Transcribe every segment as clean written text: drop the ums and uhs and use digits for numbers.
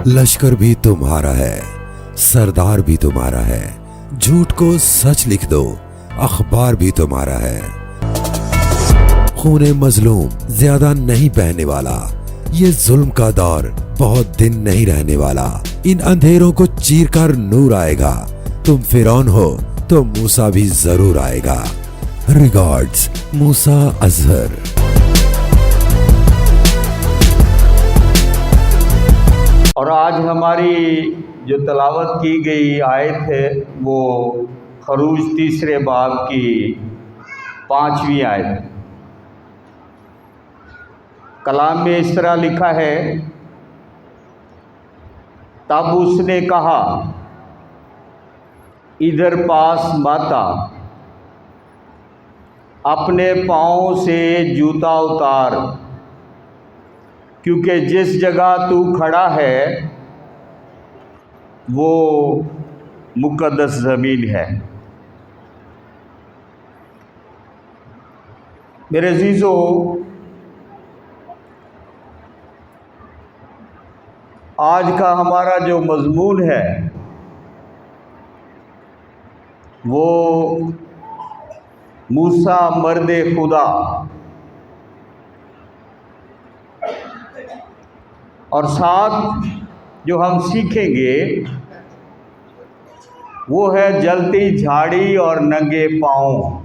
लश्कर भी तुम्हारा है, सरदार भी तुम्हारा है, झूठ को सच लिख दो, अखबार भी तुम्हारा है। खूने मजलूम ज्यादा नहीं बहने वाला, ये जुल्म का दौर बहुत दिन नहीं रहने वाला। इन अंधेरों को चीर कर नूर आएगा, तुम फिरौन हो तो मूसा भी जरूर आएगा। रिगार्ड्स, मूसा अजहर। और आज हमारी जो तलावत की गई आयत है वो खरूज तीसरे बाब की 5वीं आयत। कलाम में इस तरह लिखा है, तब उसने कहा, इधर पास माता, अपने पाँव से जूता उतार, क्योंकि जिस जगह तू खड़ा है वो मुक़द्दस ज़मीन है। मेरे अज़ीज़ों, आज का हमारा जो मज़मून है वो मूसा मर्द खुदा और साथ जो हम सीखेंगे वो है जलती झाड़ी और नंगे पाँव।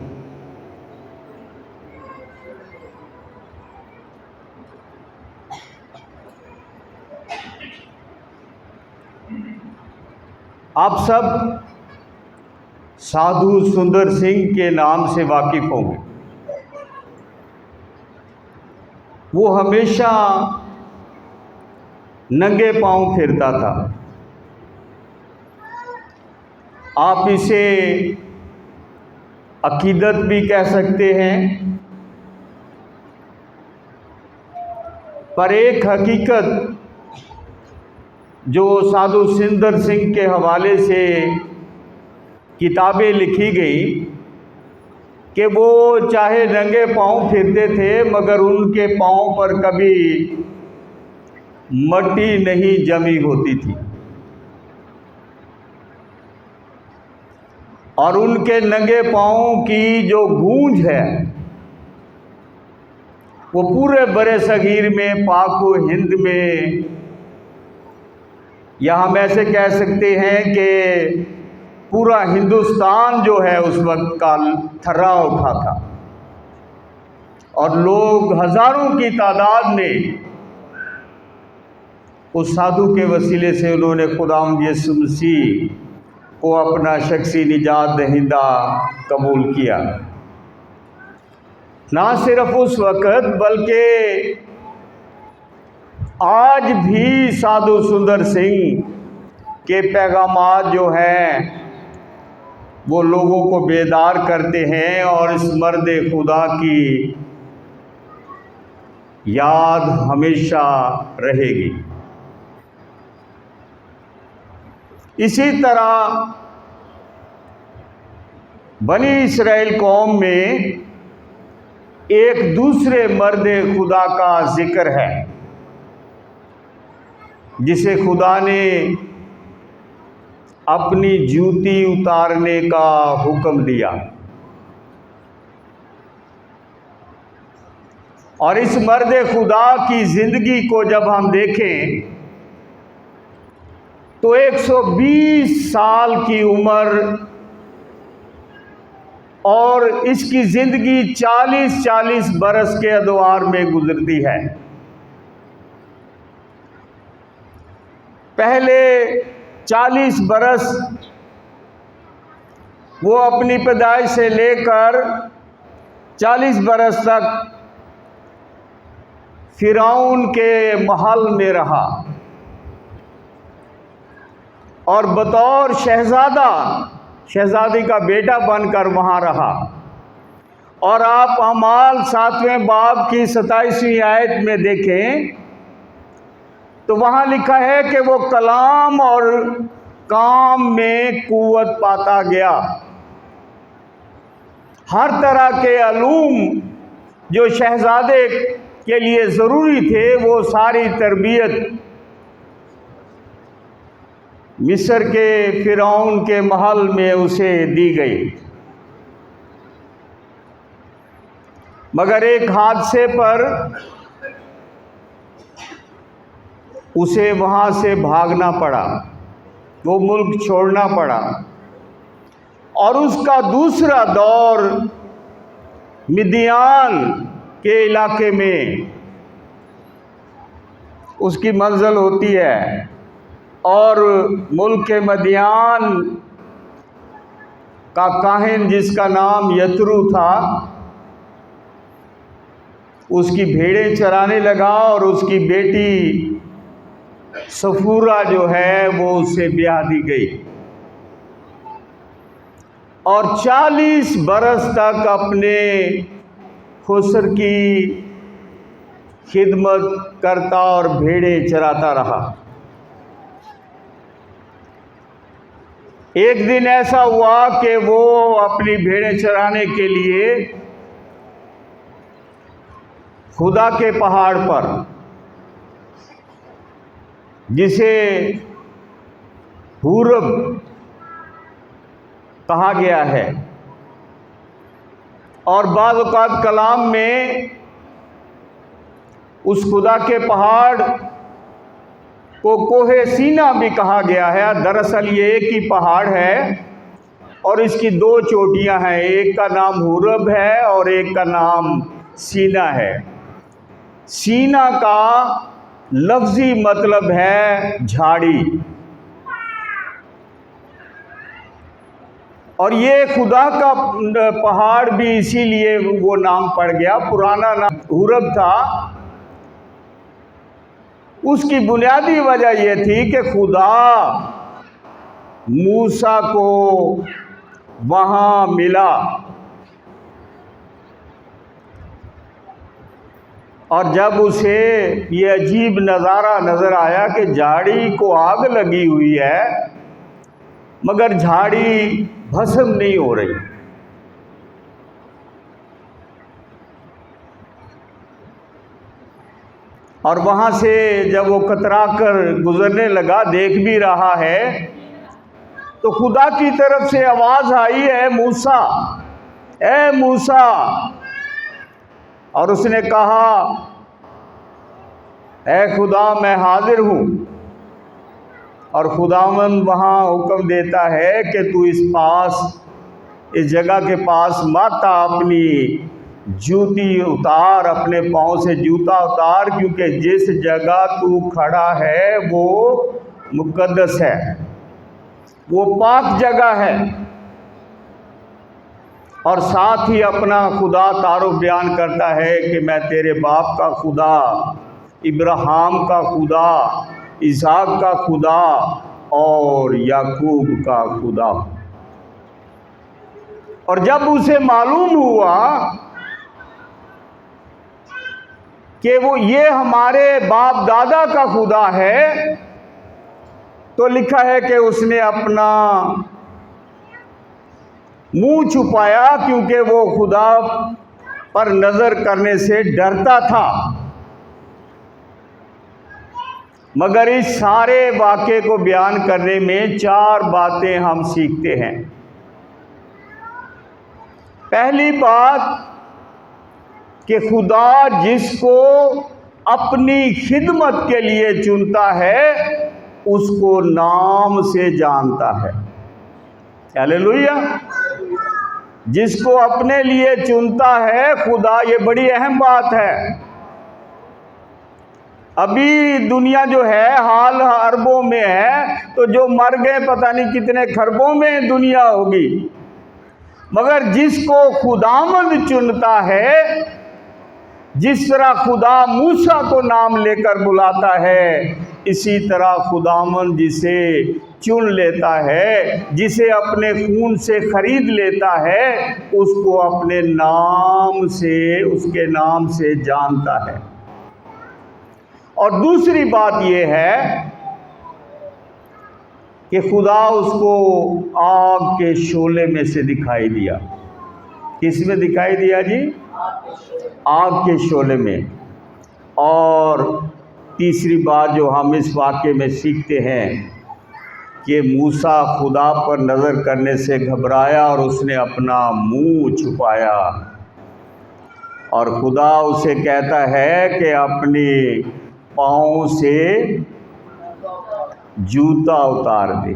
आप सब साधु सुंदर सिंह के नाम से वाकिफ होंगे। वो हमेशा नंगे पांव फिरता था। आप इसे अकीदत भी कह सकते हैं, पर एक हकीकत जो साधु सुंदर सिंह के हवाले से किताबें लिखी गई कि वो चाहे नंगे पांव फिरते थे मगर उनके पांव पर कभी मट्टी नहीं जमी होती थी और उनके नंगे पाँव की जो गूंज है वो पूरे बड़े सगीर में, पाक व हिंद में, या हम ऐसे कह सकते हैं कि पूरा हिंदुस्तान जो है उस वक्त का थर्रा उठा था और लोग हजारों की तादाद में उस साधु के वसीले से उन्होंने खुदावंद यीशु मसीह को अपना शख्सी निजात दहिंदा कबूल किया। ना सिर्फ उस वक़्त बल्कि आज भी साधु सुंदर सिंह के पैगामात जो हैं वो लोगों को बेदार करते हैं और इस मर्द खुदा की याद हमेशा रहेगी। इसी तरह बनी इस्राएल कौम में एक दूसरे मर्द खुदा का जिक्र है जिसे खुदा ने अपनी जूती उतारने का हुक्म दिया। और इस मर्द खुदा की ज़िंदगी को जब हम देखें तो 120 साल की उम्र और इसकी ज़िंदगी 40-40 बरस के अदवार में गुजरती है। पहले 40 बरस वो अपनी पैदाइश से लेकर 40 बरस तक फिरौन के महल में रहा और बतौर शहजादी का बेटा बनकर वहाँ रहा। और आप अमाल 7वें बाब की 27वीं आयत में देखें तो वहाँ लिखा है कि वो कलाम और काम में कुव्वत पाता गया। हर तरह के अलूम जो शहजादे के लिए ज़रूरी थे वो सारी तरबियत मिस्र के फिरौन के महल में उसे दी गई। मगर एक हादसे पर उसे वहाँ से भागना पड़ा, वो मुल्क छोड़ना पड़ा, और उसका दूसरा दौर मिदियान के इलाके में उसकी मंजिल होती है। और मुल्क के मदियान का काहिन जिसका नाम यत्रू था, उसकी भेड़ें चराने लगा और उसकी बेटी सफूरा जो है वो उससे ब्याह दी गई। और 40 बरस तक अपने खुसर की खिदमत करता और भेड़ें चराता रहा। एक दिन ऐसा हुआ कि वो अपनी भेड़ें चराने के लिए खुदा के पहाड़ पर, जिसे हुरब कहा गया है, और बाज़ औक़ात कलाम में उस खुदा के पहाड़ को कोहे सीना भी कहा गया है। दरअसल ये एक ही पहाड़ है और इसकी 2 चोटियां हैं, एक का नाम हुरब है और एक का नाम सीना है। सीना का लफ्ज़ी मतलब है झाड़ी, और ये खुदा का पहाड़ भी इसीलिए वो नाम पड़ गया। पुराना नाम हुरब था। उसकी बुनियादी वजह यह थी कि खुदा मूसा को वहाँ मिला, और जब उसे ये अजीब नज़ारा नज़र आया कि झाड़ी को आग लगी हुई है मगर झाड़ी भस्म नहीं हो रही, और वहाँ से जब वो कतरा कर गुजरने लगा, देख भी रहा है, तो खुदा की तरफ से आवाज़ आई, है मूसा, ए मूसा। और उसने कहा, ए खुदा मैं हाजिर हूँ। और खुदावंद वहाँ हुक्म देता है कि तू इस जगह के पास मत आ, अपनी जूती उतार, अपने पाँव से जूता उतार, क्योंकि जिस जगह तू खड़ा है वो मुकद्दस है, वो पाक जगह है। और साथ ही अपना खुदा तारुफ बयान करता है कि मैं तेरे बाप का खुदा, इब्राहिम का खुदा, इसहाक का खुदा और याकूब का खुदा। और जब उसे मालूम हुआ कि वो ये हमारे बाप दादा का खुदा है, तो लिखा है कि उसने अपना मुंह छुपाया, क्योंकि वो खुदा पर नजर करने से डरता था। मगर इस सारे वाक़े को बयान करने में 4 बातें हम सीखते हैं। पहली बात कि खुदा जिसको अपनी खिदमत के लिए चुनता है उसको नाम से जानता है। हालेलुया। जिसको अपने लिए चुनता है खुदा, ये बड़ी अहम बात है। अभी दुनिया जो है हाल अरबों में है, तो जो मर गए पता नहीं कितने खरबों में दुनिया होगी। मगर जिसको खुदावंद चुनता है, जिस तरह खुदा मूसा को नाम लेकर बुलाता है, इसी तरह खुदावंद जिसे चुन लेता है, जिसे अपने खून से खरीद लेता है, उसको अपने नाम से, उसके नाम से जानता है। और दूसरी बात यह है कि खुदा उसको आग के शोले में से दिखाई दिया। किस में दिखाई दिया जी? आग के शोले में। और तीसरी बात जो हम इस वाक़े में सीखते हैं कि मूसा खुदा पर नज़र करने से घबराया और उसने अपना मुंह छुपाया, और खुदा उसे कहता है कि अपने पाँव से जूता उतार दे।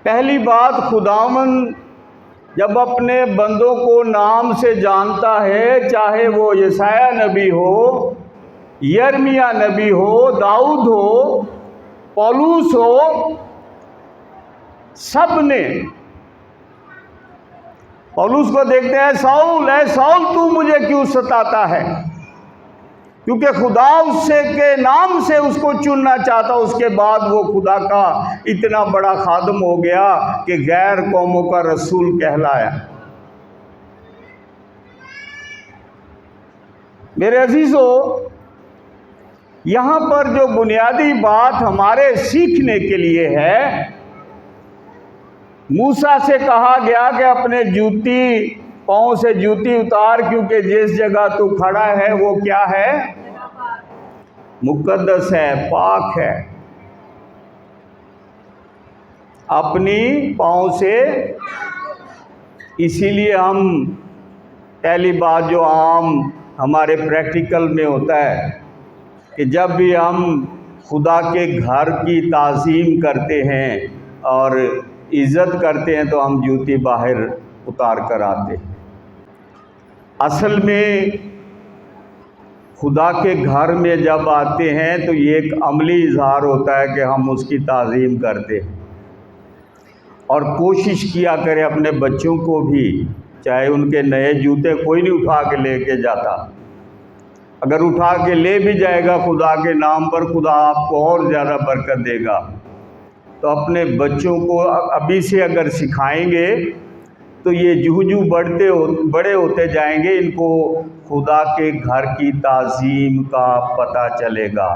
पहली बात, खुदावन जब अपने बंदों को नाम से जानता है, चाहे वो यशाया नबी हो, यिर्मयाह नबी हो, दाऊद हो, पौलुस हो, सब ने पौलुस को देखते हैं, साउल है साउल तू मुझे क्यों सताता है, क्योंकि खुदा उससे के नाम से उसको चुनना चाहता। उसके बाद वो खुदा का इतना बड़ा खादम हो गया कि गैर कौमों का रसूल कहलाया। मेरे अजीजों, यहाँ पर जो बुनियादी बात हमारे सीखने के लिए है, मूसा से कहा गया कि अपने जूती पाँव से जूती उतार, क्योंकि जिस जगह तू खड़ा है वो क्या है, मुकद्दस है, पाक है। अपनी पाँव से, इसीलिए हम पहली बात जो आम हमारे प्रैक्टिकल में होता है कि जब भी हम खुदा के घर की ताज़ीम करते हैं और इज़्ज़त करते हैं तो हम जूती बाहर उतार कर आते हैं। असल में खुदा के घर में जब आते हैं तो ये एक अमली इजहार होता है कि हम उसकी ताज़ीम करते हैं। और कोशिश किया करें अपने बच्चों को भी, चाहे उनके नए जूते कोई नहीं उठा के लेके जाता, अगर उठा के ले भी जाएगा खुदा के नाम पर, खुदा आपको और ज़्यादा बरकत देगा। तो अपने बच्चों को अभी से अगर सिखाएंगे तो ये जूझू बड़े होते जाएंगे, इनको खुदा के घर की ताज़ीम का पता चलेगा।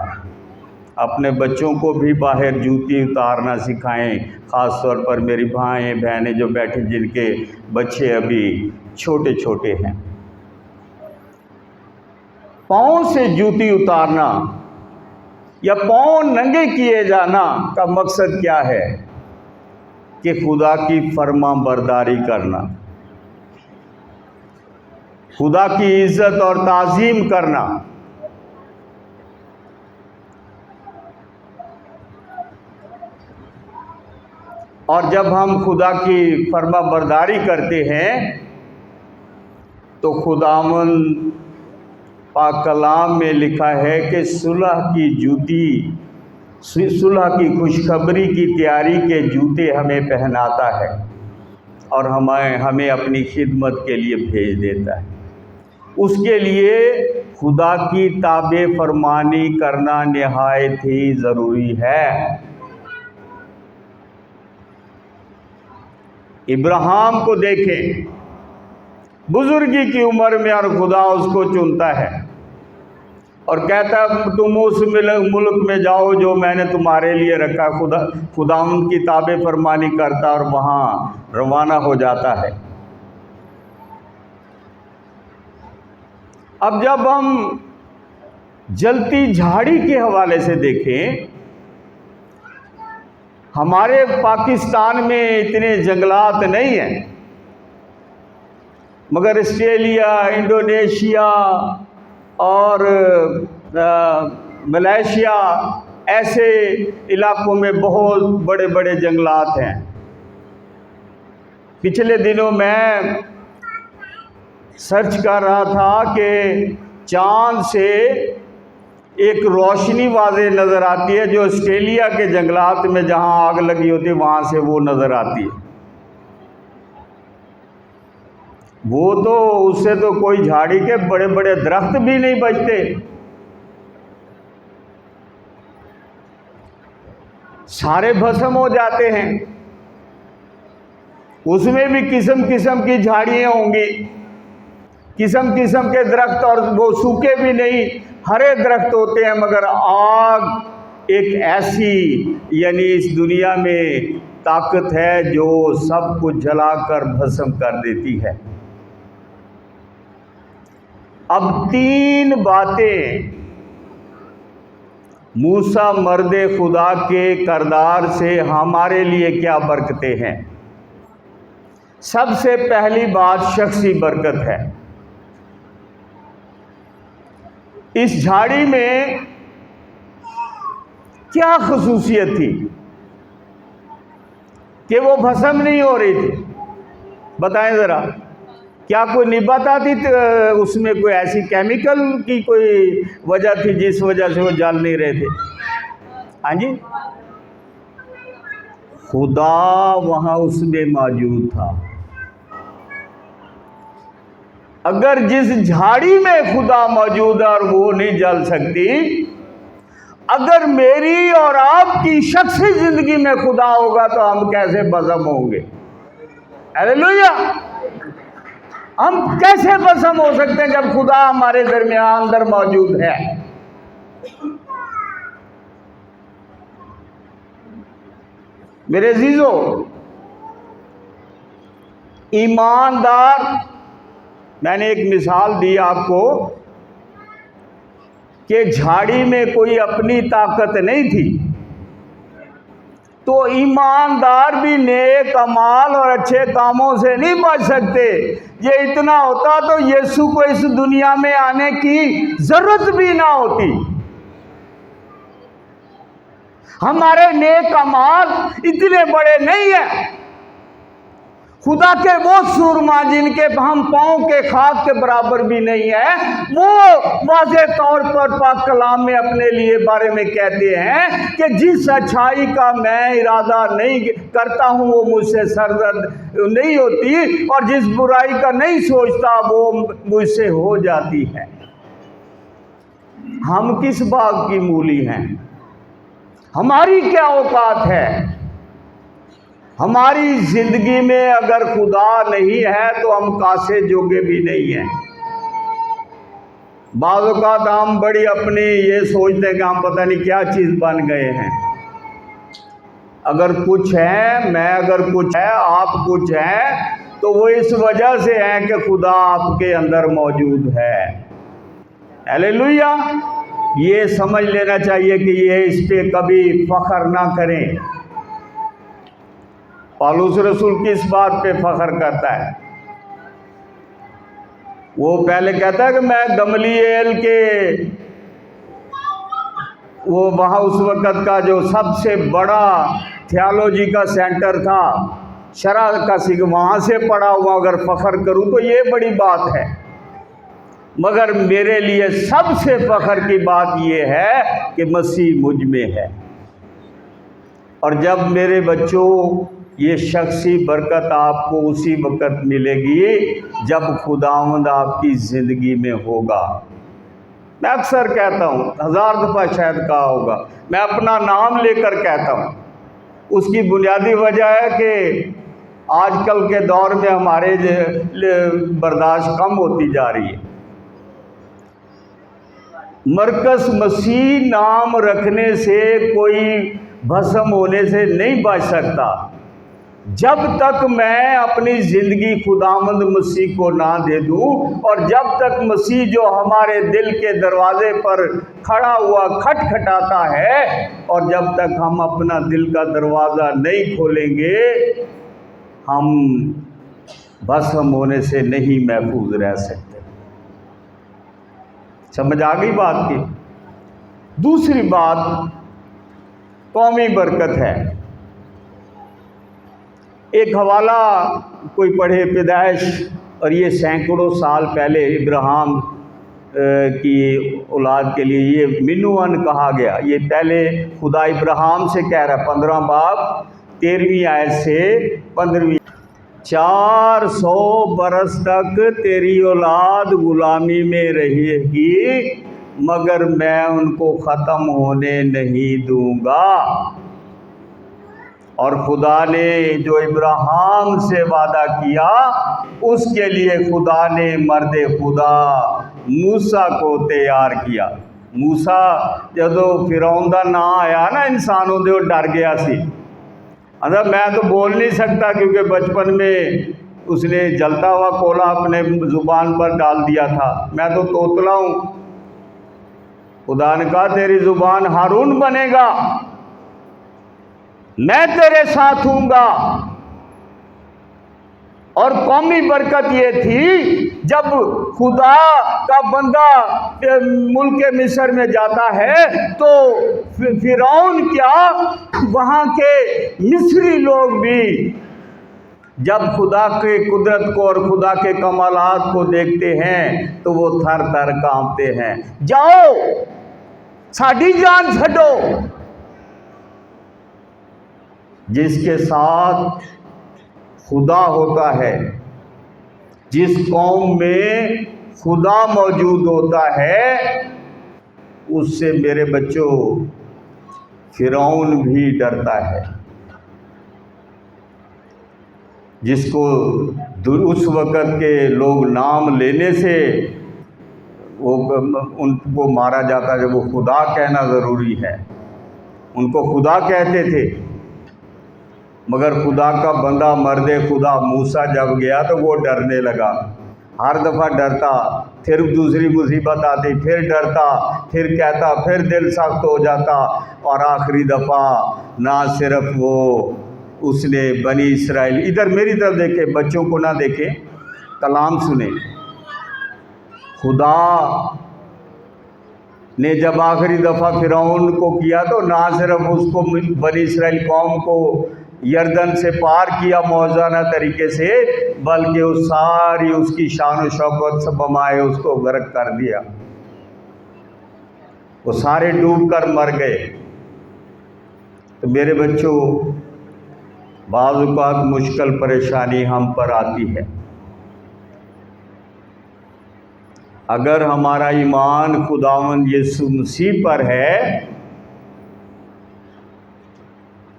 अपने बच्चों को भी बाहर जूती उतारना सिखाएं, ख़ास तौर पर मेरी भाई बहनें जो बैठे, जिनके बच्चे अभी छोटे छोटे हैं। पाँव से जूती उतारना या पाँव नंगे किए जाना का मकसद क्या है कि खुदा की फर्मा बरदारी करना, खुदा की इज्जत और ताज़ीम करना। और जब हम खुदा की फर्मा बरदारी करते हैं तो खुदावन पाक कलाम में लिखा है कि सुलह की जूती, सुलह की खुशखबरी की तैयारी के जूते हमें पहनाता है और हमें अपनी खिदमत के लिए भेज देता है। उसके लिए खुदा की ताबे फरमानी करना निहायत ही ज़रूरी है। इब्राहिम को देखें, बुजुर्गी की उम्र में, और खुदा उसको चुनता है और कहता है तुम उस मुल्क में जाओ जो मैंने तुम्हारे लिए रखा। खुदा उनकी ताबे फरमानी करता और वहाँ रवाना हो जाता है। अब जब हम जलती झाड़ी के हवाले से देखें, हमारे पाकिस्तान में इतने जंगलात नहीं हैं, मगर ऑस्ट्रेलिया, इंडोनेशिया और मलेशिया ऐसे इलाकों में बहुत बड़े बड़े जंगलात हैं। पिछले दिनों मैं सर्च कर रहा था कि चांद से एक रोशनी वाज़े नज़र आती है जो ऑस्ट्रेलिया के जंगलात में जहां आग लगी होती है वहां से वो नज़र आती है। वो तो उससे तो कोई झाड़ी के बड़े बड़े दरख्त भी नहीं बचते। सारे भस्म हो जाते हैं। उसमें भी किस्म किस्म की झाड़ियाँ होंगी, किस्म किस्म के दरख्त, और वो सूखे भी नहीं, हरे दरख्त होते हैं। मगर आग एक ऐसी, यानी इस दुनिया में ताकत है जो सब कुछ जलाकर भस्म कर देती है। अब तीन बातें मूसा मर्दे खुदा के करदार से हमारे लिए क्या बरकतें हैं। सबसे पहली बात शख्सी बरकत है। इस झाड़ी में क्या खसूसियत थी कि वो भस्म नहीं हो रही थी? बताएं ज़रा, क्या कोई निब्बत आती उसमें कोई ऐसी केमिकल की कोई वजह थी जिस वजह से वो जल नहीं रहे थे? हाँ जी, खुदा वहाँ उसमें मौजूद था। अगर जिस झाड़ी में खुदा मौजूद है और वो नहीं जल सकती, अगर मेरी और आपकी शख्सी जिंदगी में खुदा होगा तो हम कैसे भस्म होंगे? हालेलुया! हम कैसे भस्म हो सकते हैं जब खुदा हमारे दरमियान अंदर मौजूद है? मेरे अजीजों, ईमानदार, मैंने एक मिसाल दी आपको कि झाड़ी में कोई अपनी ताकत नहीं थी, तो ईमानदार भी नेक अमाल और अच्छे कामों से नहीं बच सकते। ये इतना होता तो यीशु को इस दुनिया में आने की जरूरत भी ना होती। हमारे नेक अमाल इतने बड़े नहीं है। खुदा के वो सूरमा जिनके हम पाँव के खाक के बराबर भी नहीं है, वो वाज़े तौर पर पाक कलाम में अपने लिए बारे में कहते हैं कि जिस अच्छाई का मैं इरादा नहीं करता हूँ वो मुझसे सरदर्द नहीं होती, और जिस बुराई का नहीं सोचता वो मुझसे हो जाती है। हम किस बाग की मूली हैं? हमारी क्या औकात है? हमारी जिंदगी में अगर खुदा नहीं है तो हम कासे जोगे भी नहीं हैं। बाज़ औक़ात हम बड़ी अपनी ये सोचते हैं कि हम पता नहीं क्या चीज़ बन गए हैं। अगर कुछ है, मैं अगर कुछ है, आप कुछ है, तो वो इस वजह से है कि खुदा आपके अंदर मौजूद है। हालेलुया! ये समझ लेना चाहिए कि ये इस पे कभी फख्र ना करें। पौलुस रसूल किस बात पे फख्र करता है? वो पहले कहता है कि मैं गमलीएल के, वो वहाँ उस वक़्त का जो सबसे बड़ा थियोलॉजी का सेंटर था, शरा का सिख, वहाँ से पढ़ा हुआ अगर फख्र करूँ तो ये बड़ी बात है। मगर मेरे लिए सबसे फख्र की बात ये है कि मसीह मुझ में है। और जब मेरे बच्चों, ये शख्सी बरकत आपको उसी वक़्त मिलेगी जब खुदावंद आपकी ज़िंदगी में होगा। मैं अक्सर कहता हूँ, 1000 दफ़ा शायद कहा होगा, मैं अपना नाम लेकर कहता हूँ। उसकी बुनियादी वजह है कि आजकल के दौर में हमारे बर्दाश्त कम होती जा रही है। मरकस मसीह नाम रखने से कोई भस्म होने से नहीं बच सकता जब तक मैं अपनी ज़िंदगी खुदावंद मसीह को ना दे दूं, और जब तक मसीह जो हमारे दिल के दरवाजे पर खड़ा हुआ खटखटाता है, और जब तक हम अपना दिल का दरवाज़ा नहीं खोलेंगे, हम भस्म होने से नहीं महफूज रह सकते। समझ आ गई बात की? दूसरी बात कौमी बरकत है। एक हवाला कोई पढ़े पैदाइश, और ये सैकड़ों साल पहले इब्राहिम की औलाद के लिए ये मिनुअन कहा गया। ये पहले खुदा इब्राहिम से कह रहा है, 15 बाब 13वीं आयत से 15वीं, 400 बरस तक तेरी औलाद गुलामी में रहेगी, मगर मैं उनको ख़त्म होने नहीं दूंगा। और खुदा ने जो इब्राहिम से वादा किया, उसके लिए खुदा ने मर्दे खुदा मूसा को तैयार किया। मूसा जदों फिरौन दा ना आया ना, इंसानों दे डर गया सी। मतलब मैं तो बोल नहीं सकता, क्योंकि बचपन में उसने जलता हुआ कोला अपने ज़ुबान पर डाल दिया था। मैं तो तोतला हूँ। खुदा ने कहा तेरी जुबान हारून बनेगा, मैं तेरे साथ हूंगा। और कौमी बरकत ये थी, जब खुदा का बंदा मुल्क मिस्र में जाता है तो फिरौन क्या, वहाँ के मिस्री लोग भी जब खुदा के कुदरत को और खुदा के कमालात को देखते हैं तो वो थर थर कांपते हैं। जाओ साड़ी जान छड़ो। जिसके साथ खुदा होता है, जिस कौम में खुदा मौजूद होता है, उससे मेरे बच्चों फिरौन भी डरता है। जिसको उस वक़्त के लोग नाम लेने से उनको मारा जाता है, जब वो खुदा कहना ज़रूरी है। उनको खुदा कहते थे, मगर खुदा का बंदा मर्दे खुदा मूसा जब गया तो वो डरने लगा। हर दफ़ा डरता, फिर दूसरी मुसीबत आती, फिर डरता, फिर कहता, फिर दिल सख्त हो जाता। और आखिरी दफ़ा ना सिर्फ वो उसने बनी इसराइल, इधर मेरी तरफ देखे, बच्चों को ना देखे, कलाम सुने। खुदा ने जब आखिरी दफ़ा फिरौन को किया तो ना सिर्फ उसको बनी इसराइल कौम को यर्दन से पार किया मौज़ाना तरीके से, बल्कि उस सारी उसकी शान और शौकत से बमाए उसको गर्क कर दिया। वो सारे डूब कर मर गए। तो मेरे बच्चों, बाज़ औक़ात मुश्किल परेशानी हम पर आती है। अगर हमारा ईमान खुदावंद यीशु मसीह पर है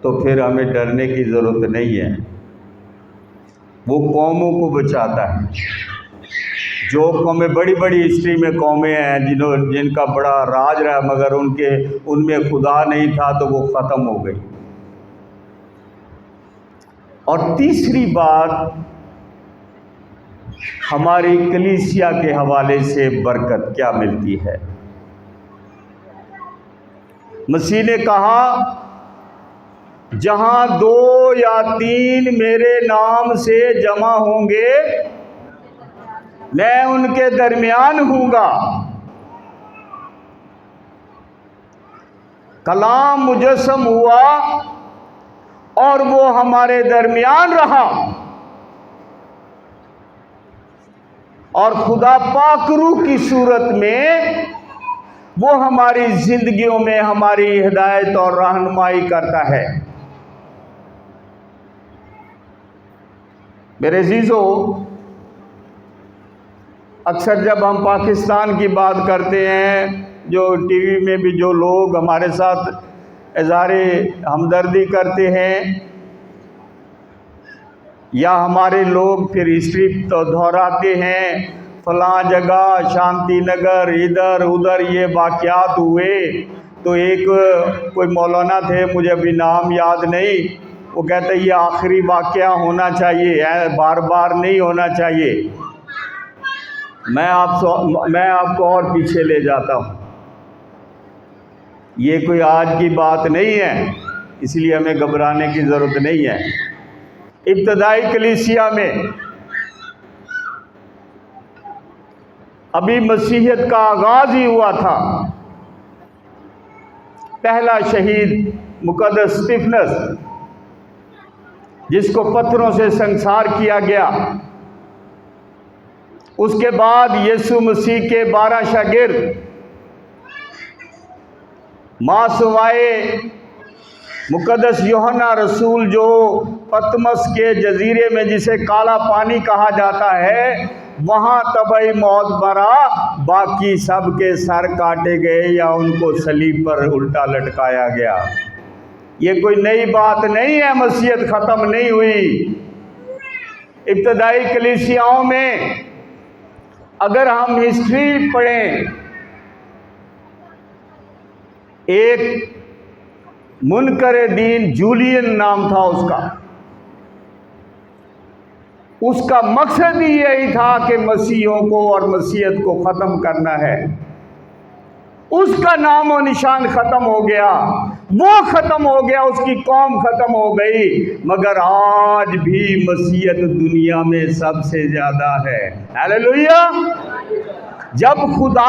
तो फिर हमें डरने की ज़रूरत नहीं है। वो कौमों को बचाता है। जो कौमें बड़ी बड़ी हिस्ट्री में कौमें हैं जिनका बड़ा राज रहा, मगर उनमें खुदा नहीं था तो वो ख़त्म हो गई। और तीसरी बात, हमारी कलीसिया के हवाले से बरकत क्या मिलती है। मसीह ने कहा, जहां 2 या 3 मेरे नाम से जमा होंगे मैं उनके दरमियान हूँगा। कलाम मुजस्सम हुआ और वो हमारे दरमियान रहा, और खुदा पाक रूह की सूरत में वो हमारी जिंदगियों में हमारी हिदायत और रहनुमाई करता है। मेरे अजीज़ों, अक्सर जब हम पाकिस्तान की बात करते हैं, जो टीवी में भी जो लोग हमारे साथ इज़हारे हमदर्दी करते हैं, या हमारे लोग फिर हिस्ट्री तो दोहराते हैं, फलां जगह शांति नगर इधर उधर ये वाक़यात हुए। तो एक कोई मौलाना थे, मुझे अभी नाम याद नहीं, वो कहते ये आखिरी वाक़या होना चाहिए, बार बार नहीं होना चाहिए। मैं आपको और पीछे ले जाता हूँ। ये कोई आज की बात नहीं है, इसलिए हमें घबराने की ज़रूरत नहीं है। इब्तदाई कलीसिया में अभी मसीहियत का आगाज़ ही हुआ था। पहला शहीद मुकद्दस स्तिफनस, जिसको पत्थरों से संसार किया गया, उसके बाद यीशु मसीह के 12 शागिर्द मासवाए मुकद्दस यूहन्ना रसूल, जो पतमस के जजीरे में जिसे काला पानी कहा जाता है, वहाँ तबाही मौत मरा, बाकी सब के सर काटे गए या उनको सलीब पर उल्टा लटकाया गया। ये कोई नई बात नहीं है, मसीहत ख़त्म नहीं हुई। इब्तदाई कलीसियाओं में अगर हम हिस्ट्री पढ़ें, एक मुनकर दीन जूलियन नाम था उसका मकसद ही यही था कि मसीहों को और मसीहत को ख़त्म करना है। उसका नाम और निशान खत्म हो गया, वो खत्म हो गया, उसकी कौम खत्म हो गई। मगर आज भी मसीहत दुनिया में सबसे ज्यादा है। हालेलुया। जब खुदा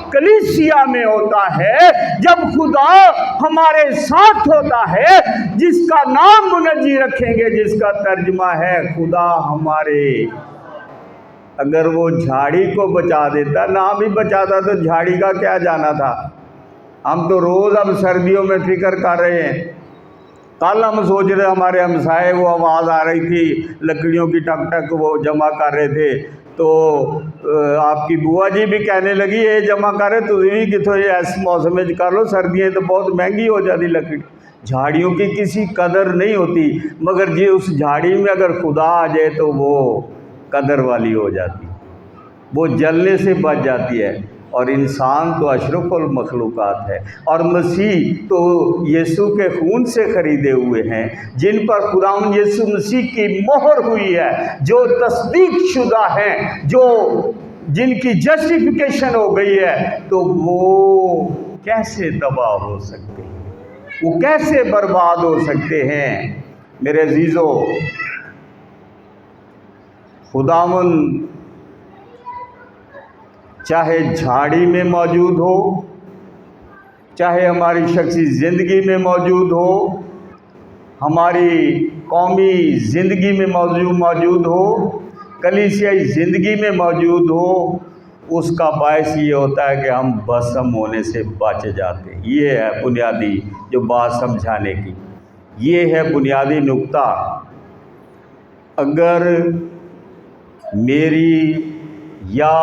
कलीसिया में होता है, जब खुदा हमारे साथ होता है, जिसका नाम मुनज्जी रखेंगे, जिसका तर्जुमा है खुदा हमारे, अगर वो झाड़ी को बचा देता, नाम ही बचाता, तो झाड़ी का क्या जाना था। हम तो रोज़ अब सर्दियों में फिक्र कर रहे हैं। कल हम सोच रहे, हमारे हमसाए वो आवाज़ आ रही थी, लकड़ियों की टक टक वो जमा कर रहे थे, तो आपकी बुआ जी भी कहने लगी ये जमा करे तुम भी कितों ये इस मौसम में कर लो, सर्दियाँ तो बहुत महंगी हो जाती लकड़ी। झाड़ियों की किसी कदर नहीं होती, मगर जी उस झाड़ी में अगर खुदा आ जाए तो वो कदर वाली हो जाती, वो जलने से बच जाती है। और इंसान तो अशरफुल मखलूक़ात है, और मसीह तो यीशु के खून से ख़रीदे हुए हैं, जिन पर खुदावंद यीशु मसीह की मोहर हुई है, जो तस्दीक शुदा हैं, जो जिनकी जस्टिफिकेशन हो गई है, तो वो कैसे तबाह हो सकते हैं, वो कैसे बर्बाद हो सकते हैं। मेरे अजीज़ों, खुदावंद चाहे झाड़ी में मौजूद हो, चाहे हमारी शख्सी ज़िंदगी में मौजूद हो, हमारी कौमी ज़िंदगी में मौजूद हो, कलीसियाई ज़िंदगी में मौजूद हो, उसका बायस ये होता है कि हम भस्म होने से बच जाते हैं। ये है बुनियादी जो बात समझाने की, ये है बुनियादी नुक्ता। अगर मेरी या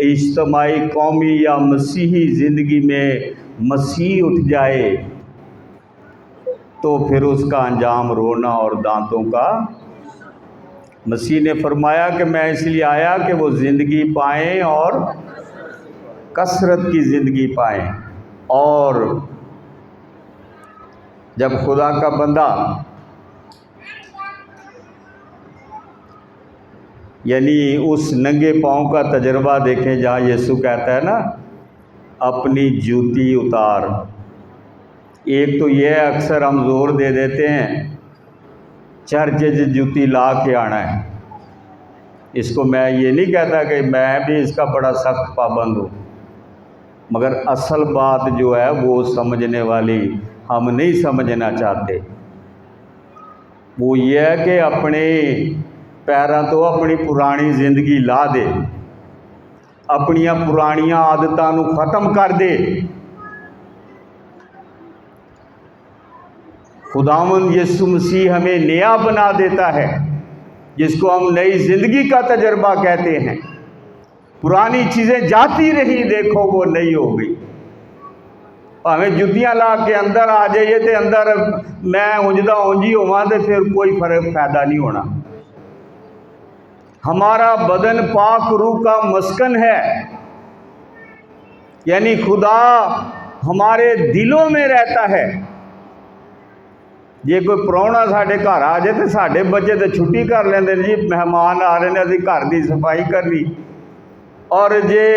इज्तिमाई कौमी या मसीही ज़िंदगी में मसीह उठ जाए, तो फिर उसका अंजाम रोना और दांतों का। मसीह ने फरमाया कि मैं इसलिए आया कि वो ज़िंदगी पाएँ और कसरत की ज़िंदगी पाएँ। और जब खुदा का बंदा, यानी उस नंगे पाँव का तजर्बा देखें जहाँ यीशु कहता है ना, अपनी जूती उतार। एक तो ये अक्सर हम जोर दे देते हैं चर्च जूती ला के आना है। इसको मैं ये नहीं कहता कि मैं भी इसका बड़ा सख्त पाबंद हूँ, मगर असल बात जो है वो समझने वाली हम नहीं समझना चाहते। वो ये है कि अपने पैरों तो अपनी पुरानी जिंदगी ला दे, अपनिया पुरानिया आदतों को ख़त्म कर दे। खुदावंद यीशु मसीह हमें नया बना देता है, जिसको हम नई ज़िंदगी का तजर्बा कहते हैं। पुरानी चीज़ें जाती रही, देखो वो नई हो गई। भावें जुतियाँ ला के अंदर आ जाइए तो अंदर मैं उंजदा उंजी होवां तो फिर कोई फर्क फायदा नहीं होना। हमारा बदन पाक रूह का मस्कन है, यानी खुदा हमारे दिलों में रहता है। जे कोई प्राहुणा साढ़े घर आ जाए तो साढ़े बच्चे तो छुट्टी कर लेंदे जी, मेहमान आ रहे हैं, असीं घर की सफाई करनी। और जे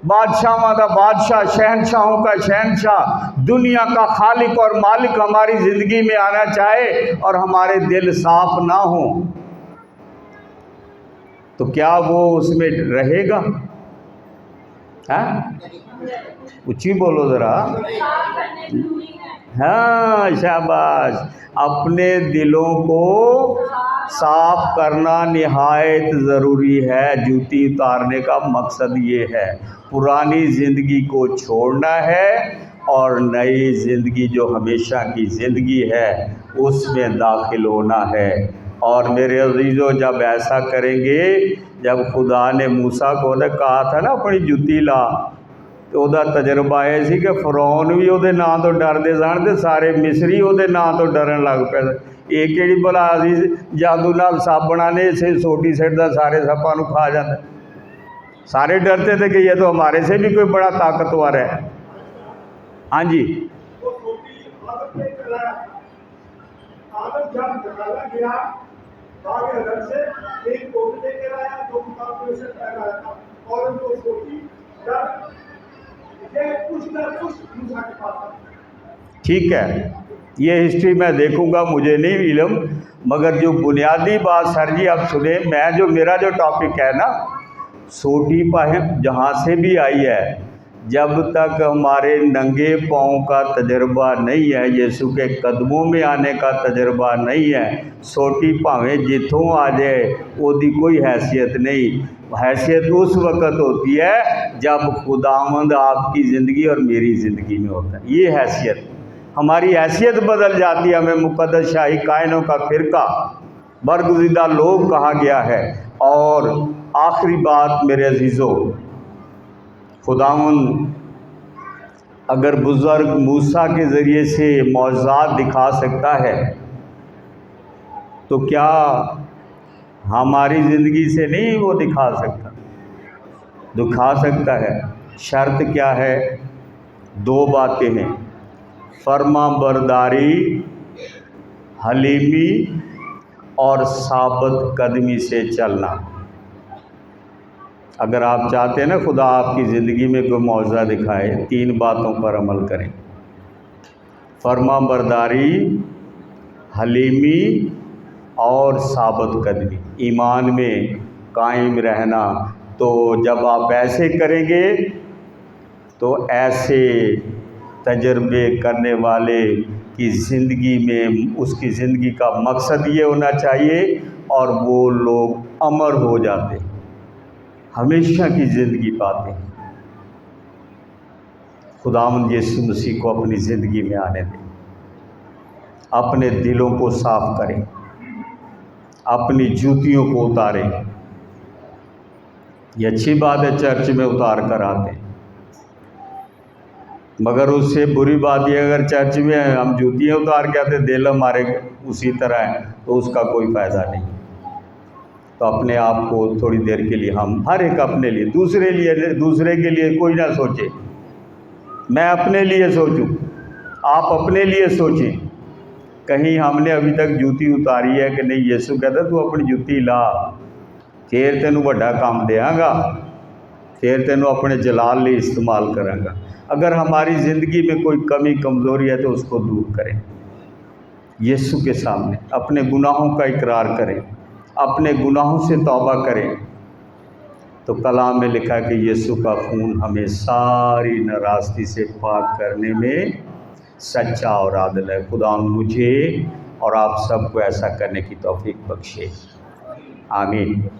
बादशाहों का बादशाह, शहनशाहों का शहनशाह, दुनिया का खालिक और मालिक हमारी ज़िंदगी में आना चाहे और हमारे दिल साफ ना हो, तो क्या वो उसमें रहेगा? हाँ, ऊँची बोलो ज़रा। हाँ, शाबाश। अपने दिलों को साफ करना निहायत ज़रूरी है। जूती उतारने का मकसद ये है, पुरानी ज़िंदगी को छोड़ना है और नई ज़िंदगी जो हमेशा की ज़िंदगी है उसमें दाखिल होना है। और मेरे अजीज़ों, जब ऐसा करेंगे, जब खुदा ने मूसा को ने कहा था ना अपनी जुती ला, तो वह तजर्बा यह सी कि फरौन भी वो नां तो डरते सन ते सारे मिसरी वो नां तो डरन लग पे। एक किहड़ी भला असी जादू नाल साबणा ने इसे सोटी सिटदा सारे सप्पां नूं खा जाता। सारे डरते थे कि ये तो हमारे से भी कोई बड़ा ताकतवर है। हाँ जी, ठीक है, ये हिस्ट्री मैं देखूंगा, मुझे नहीं इल्म, मगर जो बुनियादी बात सर जी आप सुने, मैं जो मेरा जो टॉपिक है ना, सोटी पाए जहाँ से भी आई है, जब तक हमारे नंगे पाँव का तजर्बा नहीं है, यीशु के कदमों में आने का तजर्बा नहीं है, सोटी भावें जिथों आ जाए उसकी कोई हैसियत नहीं। हैसियत उस वक़्त होती है जब खुदावंद आपकी ज़िंदगी और मेरी ज़िंदगी में होता है। ये हैसियत, हमारी हैसियत बदल जाती है, हमें मुक़द्दस शाही कायनों का फ़िरका बरगुज़ीदा लोग कहा गया है। और आखिरी बात मेरे अजीज़ों, खुदावंद अगर बुज़ुर्ग मूसा के ज़रिए से मौज़ात दिखा सकता है तो क्या हमारी ज़िंदगी से नहीं वो दिखा सकता है। शर्त क्या है? 2 बातें हैं, फर्मा बरदारी, हलीमी और साबत कदमी से चलना। अगर आप चाहते हैं ना खुदा आपकी ज़िंदगी में कोई मौज़ा दिखाए, 3 बातों पर अमल करें, फर्मा बरदारी, हलीमी और साबत कदमी, ईमान में कायम रहना। तो जब आप ऐसे करेंगे तो ऐसे तजर्बे करने वाले की ज़िंदगी में उसकी ज़िंदगी का मकसद ये होना चाहिए और वो लोग अमर हो जाते, हमेशा की ज़िंदगी पाते हैं। खुदावंद यीशु मसीह को अपनी ज़िंदगी में आने दें, अपने दिलों को साफ़ करें, अपनी जूतियों को उतारें। ये अच्छी बात है चर्च में उतार कर आते, मगर उससे बुरी बात यह अगर चर्च में हम जूतियाँ उतार के आते, दिल हमारे उसी तरह है, तो उसका कोई फ़ायदा नहीं। तो अपने आप को थोड़ी देर के लिए हम हर एक अपने लिए, दूसरे के लिए कोई ना सोचे, मैं अपने लिए सोचूं, आप अपने लिए सोचें। कहीं हमने अभी तक जूती उतारी है कि नहीं? यीशु कहता तू अपनी जूती ला, फिर तेनू वड्डा काम देंगा, फिर तेनू अपने जलाल लिए इस्तेमाल करांगा। अगर हमारी ज़िंदगी में कोई कमी कमज़ोरी है तो उसको दूर करें, यीशु के सामने अपने गुनाहों का इकरार करें, अपने गुनाहों से तौबा करें। तो कलाम में लिखा है कि यीशु का खून हमें सारी नाराज़गी से पाक करने में सच्चा और आदल है। खुदा मुझे और आप सबको ऐसा करने की तौफीक बख्शे। आमीन।